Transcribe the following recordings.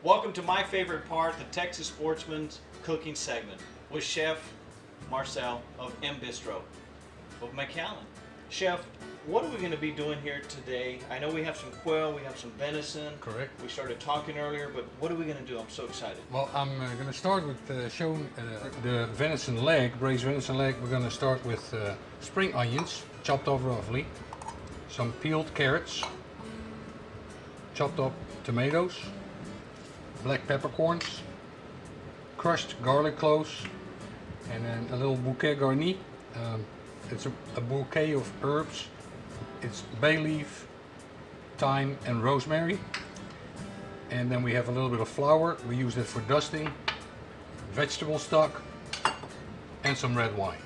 Welcome to my favorite part, the Texas Sportsman's cooking segment with Chef Marcel of M Bistro of McAllen. Chef, what are we going to be doing here today? I know we have some quail, we have some venison. Correct. We started talking earlier, but what are we going to do? I'm so excited. Well, I'm going to start with showing the venison leg, braised venison leg. We're going to start with spring onions, chopped up roughly, some peeled carrots, chopped up tomatoes, black peppercorns, crushed garlic cloves, and then a little bouquet garni. It's a bouquet of herbs. It's bay leaf, thyme, and rosemary. And then we have a little bit of flour. We use it for dusting, vegetable stock, and some red wine.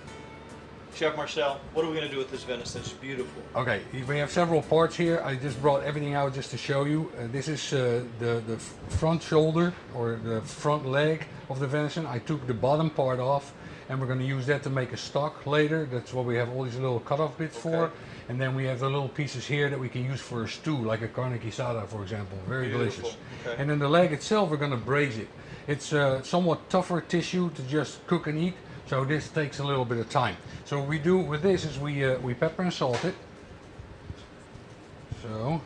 Chef Marcel, what are we going to do with this venison? It's beautiful. Okay, we have several parts here. I just brought everything out just to show you. This is the front shoulder or the front leg of the venison. I took the bottom part off, and we're going to use that to make a stock later. That's what we have all these little cut-off bits for. And then we have the little pieces here that we can use for a stew, like a carne asada, for example. Very delicious. Okay. And then the leg itself, we're going to braise it. It's somewhat tougher tissue to just cook and eat, so this takes a little bit of time. So what we do with this is we pepper and salt it. So,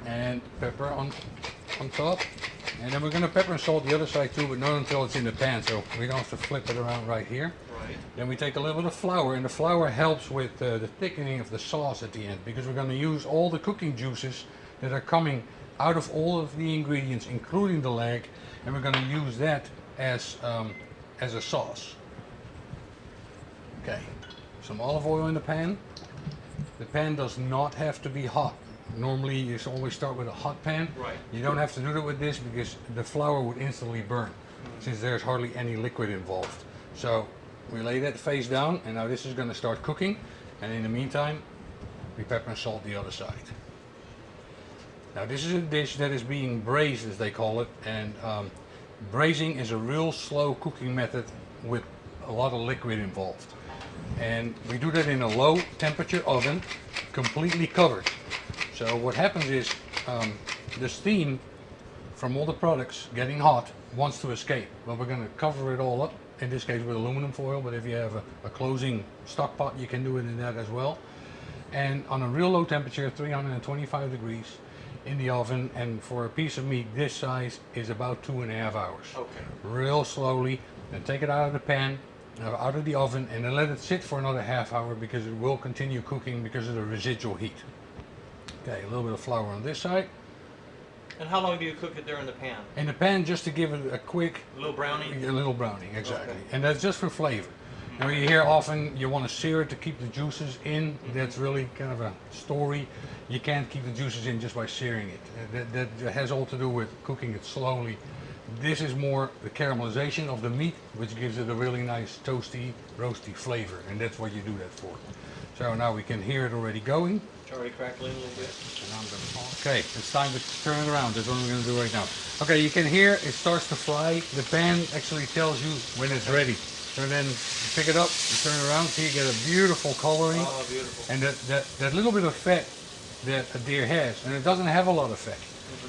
and pepper on top. And then we're going to pepper and salt the other side too, but not until it's in the pan, so we don't have to flip it around right here. Right. Then we take a little bit of flour, and the flour helps with the thickening of the sauce at the end, because we're going to use all the cooking juices that are coming out of all of the ingredients, including the leg, and we're going to use that as a sauce. Okay, some olive oil in the pan. The pan does not have to be hot. Normally you always start with a hot pan. Right. You don't have to do it with this because the flour would instantly burn, since there's hardly any liquid involved. So we lay that face down, and now this is going to start cooking, and in the meantime we pepper and salt the other side. Now this is a dish that is being braised, as they call it, and braising is a real slow cooking method with a lot of liquid involved. And we do that in a low temperature oven, completely covered. So what happens is the steam from all the products getting hot wants to escape. But we're going to cover it all up, in this case with aluminum foil, but if you have a closing stock pot, you can do it in that as well. And on a real low temperature, 325 degrees in the oven, and for a piece of meat this size is about 2.5 hours. Okay. Real slowly, then take it out of the pan, out of the oven, and then let it sit for another half hour, because it will continue cooking because of the residual heat. Okay, a little bit of flour on this side. And how long do you cook it there in the pan? In the pan, just to give it a quick... A little browning? A little browning, exactly. Okay. And that's just for flavor. Now you hear often you want to sear it to keep the juices in. That's really kind of a story. You can't keep the juices in just by searing it. That has all to do with cooking it slowly. This is more the caramelization of the meat, which gives it a really nice toasty, roasty flavor, and that's what you do that for. So now we can hear it already going. It's already crackling a little bit. Okay, it's time to turn it around. That's what we're going to do right now. Okay, you can hear it starts to fly. The pan actually tells you when it's ready. So then you pick it up, you turn it around, so you get a beautiful coloring. Oh, beautiful. And that little bit of fat that a deer has, and it doesn't have a lot of fat,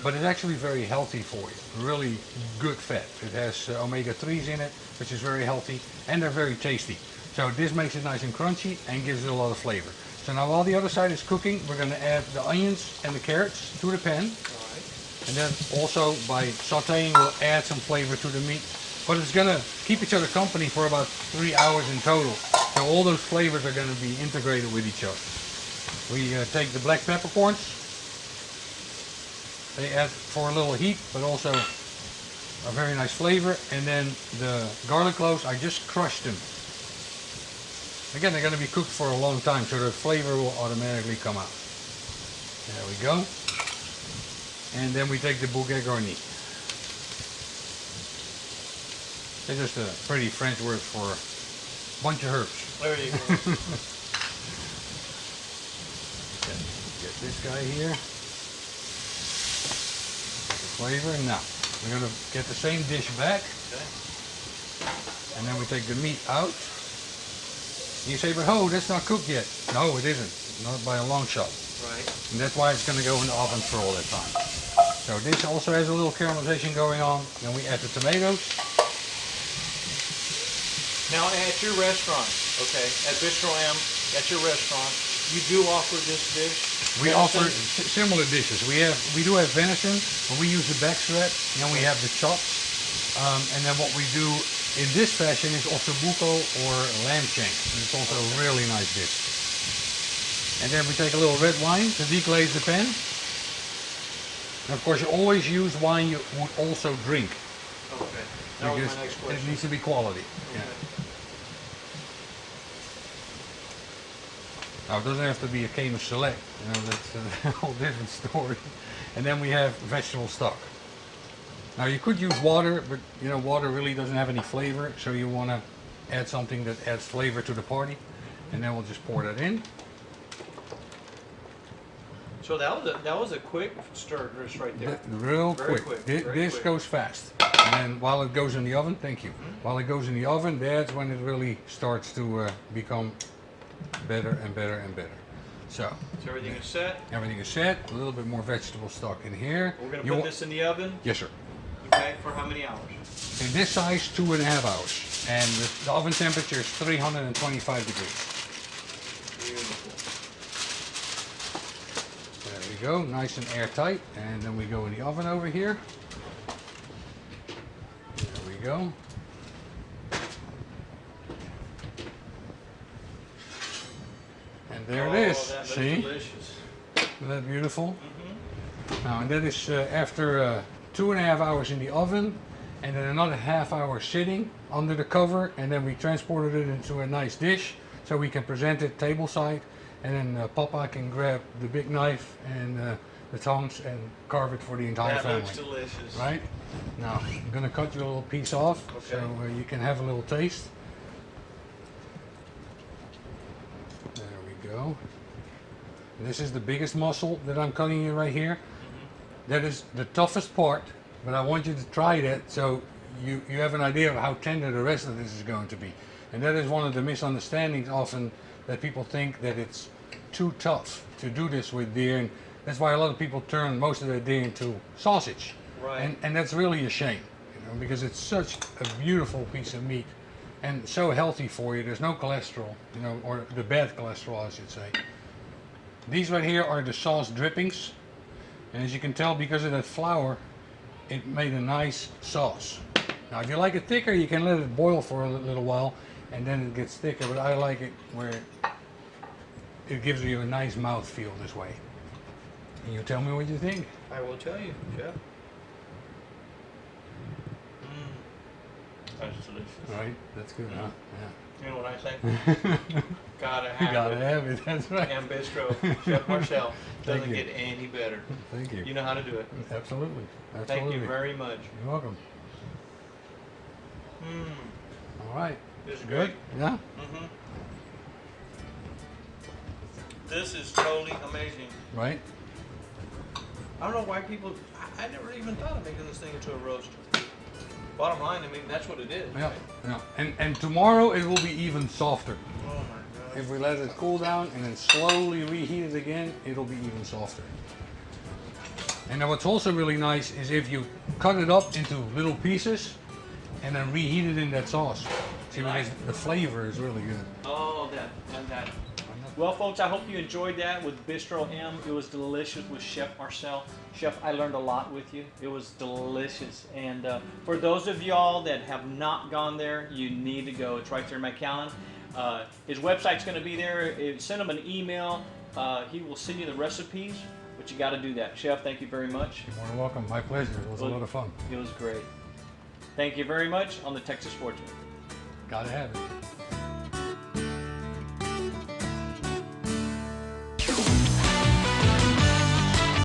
but it's actually very healthy for you. Really good fat. It has omega-3s in it, which is very healthy, and they're very tasty. So this makes it nice and crunchy and gives it a lot of flavor. So now while the other side is cooking, we're going to add the onions and the carrots to the pan. And then also by sauteing, we'll add some flavor to the meat. But it's going to keep each other company for about 3 hours in total. So all those flavors are going to be integrated with each other. We take the black peppercorns. They add for a little heat, but also a very nice flavor. And then the garlic cloves, I just crushed them. Again, they're going to be cooked for a long time, so the flavor will automatically come out. There we go. And then we take the bouquet garni. It's just a pretty French word for a bunch of herbs. There you go. Okay, get this guy here. The flavor. Now, we're going to get the same dish back. Okay. And then we take the meat out. You say, but oh, that's not cooked yet. No, it isn't. Not by a long shot. Right. And that's why it's going to go in the oven for all that time. So So this also has a little caramelization going on. Then we add the tomatoes. Now at your restaurant, okay, at Bistro M, at your restaurant, you do offer this dish? We venison? offer similar dishes. We do have venison, but we use the backstrap, and then we have the chops. And then what we do in this fashion is ossobuco or lamb shank. And it's also a really nice dish. And then we take a little red wine to deglaze the pan. And of course you always use wine you would also drink. Okay, that was Because my next it question. needs to be quality. Okay. Yeah. Now it doesn't have to be a Cayman Select, you know, that's a whole different story. And then we have vegetable stock. Now you could use water, but you know, water really doesn't have any flavor, so you want to add something that adds flavor to the party. And then we'll just pour that in. So that was a quick stir just right there. Real Very quick. quick, This very quick. goes fast. And then while it goes in the oven, thank you. While it goes in the oven, that's when it really starts to become better and better and better. So Everything is set. everything is set. A little bit more vegetable stock in here. We're going to put this in the oven, Yes, sir. okay, for how many hours? In this size, 2.5 hours. And the oven temperature is 325 degrees. Beautiful. There we go, nice and airtight. And then we go in the oven over here. There we go. And there it is. That looks See? delicious. Isn't that beautiful? Now, and that is after 2.5 hours in the oven, and then another half hour sitting under the cover, and then we transported it into a nice dish so we can present it tableside, and then Papa can grab the big knife and the tongs and carve it for the entire That family. looks delicious. Right? Now, I'm gonna cut you a little piece off so Okay. you can have a little taste. There we go. This is the biggest muscle that I'm cutting you right here. That is the toughest part, but I want you to try that so you have an idea of how tender the rest of this is going to be. And that is one of the misunderstandings often, that people think that it's too tough to do this with deer, and that's why a lot of people turn most of their deer into sausage. Right. And that's really a shame, you know, because it's such a beautiful piece of meat and so healthy for you. There's no cholesterol, you know, or the bad cholesterol I should say. These right here are the sauce drippings. And as you can tell, because of that flour, it made a nice sauce. Now, if you like it thicker, you can let it boil for a little while, and then it gets thicker. But I like it where it gives you a nice mouth feel this way. And you tell me what you think. I will tell you, Chef. That's delicious. All right, that's good, huh? You know what I say? Gotta Yeah. have You gotta it. have it. That's right. And Bistro, Chef Marcel, Thank doesn't you. get any better. Thank you. You know how to do it. Absolutely. Absolutely. Thank you very much. You're welcome. All right. This is Good. great. Yeah. This is totally amazing. Right. I don't know why people. I never even thought of making this thing into a roast. Bottom line, I mean, that's what it is. Yeah. Right? Yeah. And tomorrow it will be even softer. Oh my God. If we let it cool down and then slowly reheat it again, it'll be even softer. And then what's also really nice is if you cut it up into little pieces and then reheat it in that sauce. See, because the flavor is really good. Oh, that and that. Well, folks, I hope you enjoyed that with Bistro M. It was delicious with Chef Marcel. Chef, I learned a lot with you. It was delicious. And for those of y'all that have not gone there, you need to go. It's right there in McAllen. His website's going to be there. Send him an email. He will send you the recipes, but you got to do that. Chef, thank you very much. You're more than welcome. My pleasure. It was a lot of fun. It was great. Thank you very much on the Texas Sportsman. Gotta have it.